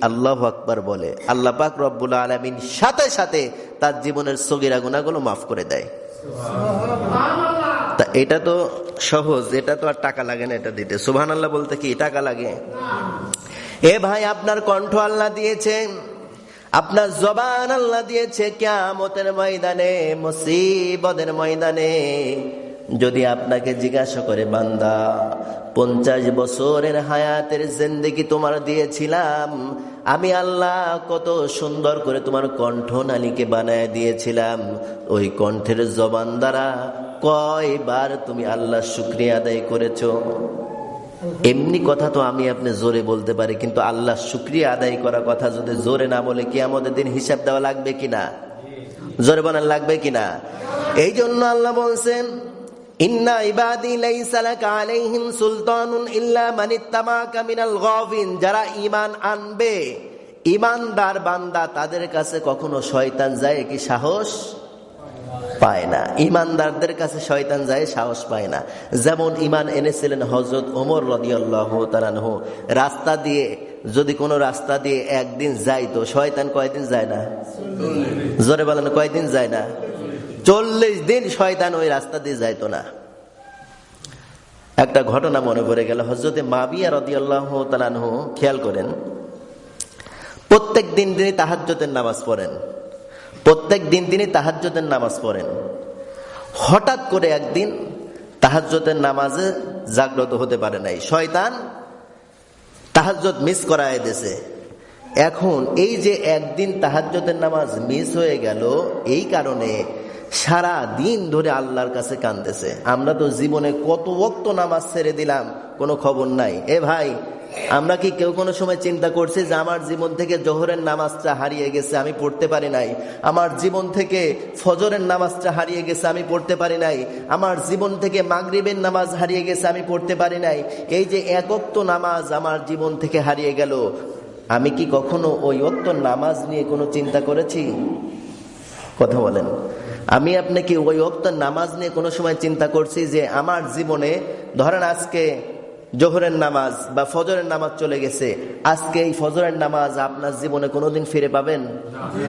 আল্লাহু আকবার বলে, আল্লাহ পাক রব্বুল আলামিন সাথে সাথে তার জীবনের সগীরা গুনাহগুলো মাফ করে দেয়। তা এটা তো সহজ, এটা তো আর টাকা লাগে না এটা দিতে। সুবহানাল্লাহ বলতে কি টাকা লাগে? এ ভাই, আপনার কণ্ঠ আল্লাহ দিয়েছে, আপনার জবান আল্লাহ দিয়েছে। কিয়ামতের ময়দানে, মুসিবতের ময়দানে যদি আপনাকে জিজ্ঞাসা করে, বান্দা 50 বছরের হায়াতের জিন্দেগি তোমার দিয়েছিলাম, আমি আল্লাহ কত সুন্দর করে তোমার কণ্ঠনালীকে বানায় দিয়েছিলাম, ওই কণ্ঠের জবান দ্বারা কয়বার তুমি আল্লাহ শুকরিয়া আদায় করেছো? এমনি কথা তো আমি আপনি জোরে বলতে পারি, কিন্তু আল্লাহ শুকরিয়া আদায় করা কথা যদি জোরে না বলে কিয়ামতের দিন হিসাব দেওয়া লাগবে কিনা? জোরে বলেন, লাগবে কিনা? এই জন্য আল্লাহ বলছেন, ইন্না ইবাদি লাইসা লাকা আলাইহিম সুলতানুন ইল্লা মান ইত্তাবাকা মিনাল গাওয়িন। যারা ঈমান আনবে, ঈমানদার বান্দা, তাদের কাছে কখনো শয়তান যায় কি সাহস পায় না। ঈমানদারদের কাছে শয়তান যায় সাহস পায় না। যেমন ঈমান এনেছিলেন হযরত ওমর রাদিয়াল্লাহু তাআলা আনহু। রাস্তা দিয়ে যদি কোনো রাস্তা দিয়ে একদিন যাইতো, শয়তান কয়দিন যায় না? জোরে বলেন, কয়দিন যায় না? 40 দিন শয়তান ওই রাস্তা দিয়ে যাইতো না। একটা ঘটনা মনে পড়ে গেল, হযরতে মাবিয়া রাদিয়াল্লাহু তাআলা আনহু। খেয়াল করেন, প্রত্যেক দিন তিনি তাহাজ্জুদের নামাজ পড়েন, প্রত্যেক দিন তিনি তাহাজ্জুদের নামাজ পড়েন। হঠাৎ করে একদিন তাহাজ্জুদের নামাজে জাগ্রত হতে পারে নাই, শয়তান তাহাজ্জুদ মিস করায় দিয়েছে। এখন এই যে একদিন তাহাজ্জুদের নামাজ মিস হয়ে গেল, এই কারণে সারা দিন ধরে আল্লাহর কাছে কাঁদতেছে। আমরা তো জীবনে কত ওয়াক্ত নামাজ ছেড়ে দিলাম, কোনো খবর নাই। এ ভাই, আমরা কি কেউ কোনো সময় চিন্তা করছি যে আমার জীবন থেকে জোহরের নামাজটা হারিয়ে গেছে, আমি পড়তে পারি নাই? আমার জীবন থেকে ফজরের নামাজটা হারিয়ে গেছে, আমি পড়তে পারি নাই? আমার জীবন থেকে মাগরিবের নামাজ হারিয়ে গেছে, আমি পড়তে পারি নাই? এই যে এক ওয়াক্ত নামাজ আমার জীবন থেকে হারিয়ে গেল, আমি কি কখনো ওই ওয়াক্ত নামাজ নিয়ে কোনো চিন্তা করেছি? কথা বলেন, আমি আপনি কি ওই ওয়াক্ত নামাজ নিয়ে কোনো সময় চিন্তা করছি যে আমার জীবনে, ধরেন আজকে জোহরের নামাজ বা ফজরের নামাজ চলে গেছে, আজকে এই ফজরের নামাজ আপনার জীবনে কোনোদিন ফিরে পাবেন?